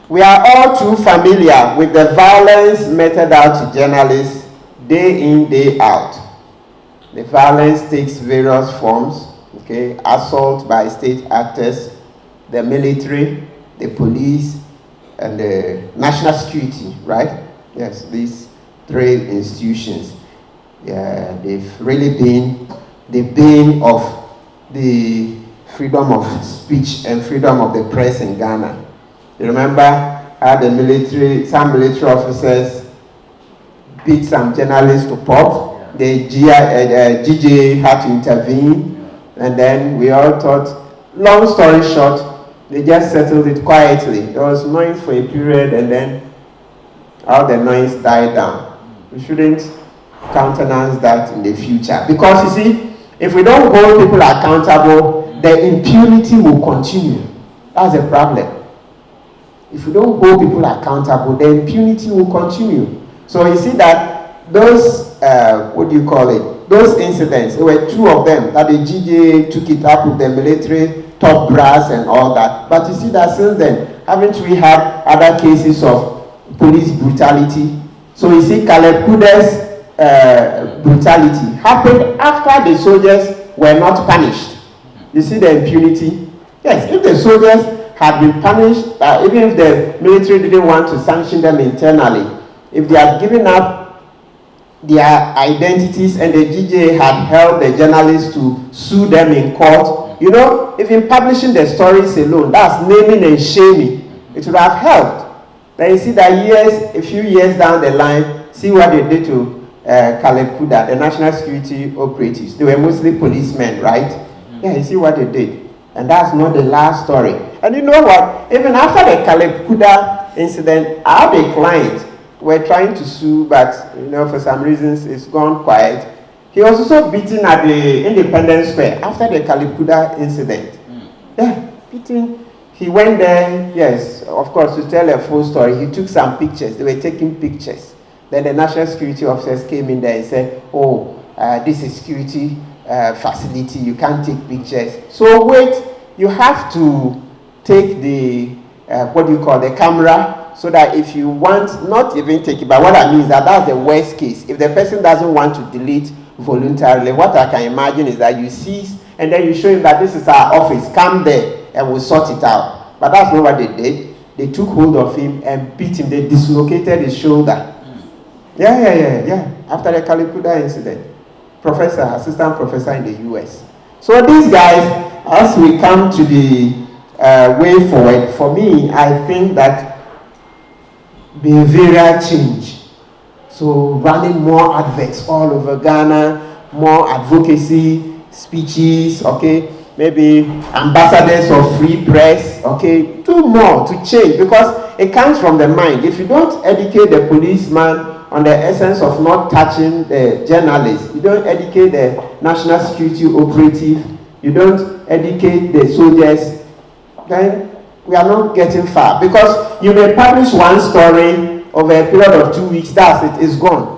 We are all too familiar with the violence meted out to journalists day in, day out. The violence takes various forms, okay? Assault by state actors, the military, the police, and the national security, right? Yes, these three institutions. Yeah, they've really been the bane of the freedom of speech and freedom of the press in Ghana. You remember how the military, some military officers beat some journalists to pulp. The GJ had to intervene, and then we all thought, long story short, they just settled it quietly. There was noise for a period, and then all the noise died down. We shouldn't countenance that in the future, because you see, if we don't hold people accountable, the impunity will continue. That's the problem. If we don't hold people accountable, the impunity will continue. So you see that those, those incidents, there were two of them, that the GJ took it up with the military, top brass and all that. But you see that since then, haven't we had other cases of police brutality? So you see Kpebu's brutality happened after the soldiers were not punished. You see the impunity? Yes, if the soldiers had been punished, even if the military didn't want to sanction them internally, if they had given up their identities and the GJ had held the journalists to sue them in court, you know, even publishing the stories alone, that's naming and shaming, it would have helped. Then you see that a few years down the line, see what they did to Kpebu, the national security operatives. They were mostly policemen, right? Yeah, you see what they did. And that's not the last story. And you know what? Even after the Kpebu incident, our client were trying to sue, but you know, for some reasons it's gone quiet. He was also beaten at the Independence Square after the Kpebu incident. Yeah, beaten. He went there, yes, of course, to tell a full story. He took some pictures. They were taking pictures. Then the national security officers came in there and said, oh, this is security facility, you can't take pictures. So wait, you have to take the, the camera, so that if you want, not even take it, but what I mean is that that's the worst case. If the person doesn't want to delete voluntarily, what I can imagine is that you seize, and then you show him that this is our office, come there, and we'll sort it out. But that's not what they did. They took hold of him and beat him. They dislocated his shoulder. Yeah. After the Kpebu incident. Professor, assistant professor in the US. So these guys, as we come to the way forward, for me, I think that behavioral change. So running more adverts all over Ghana, more advocacy, speeches, okay? Maybe ambassadors of free press, okay? Do more to change, because it comes from the mind. If you don't educate the policeman on the essence of not touching the journalists, you don't educate the national security operative, you don't educate the soldiers, then we are not getting far. Because you may publish one story over a period of 2 weeks, that's it, it's gone.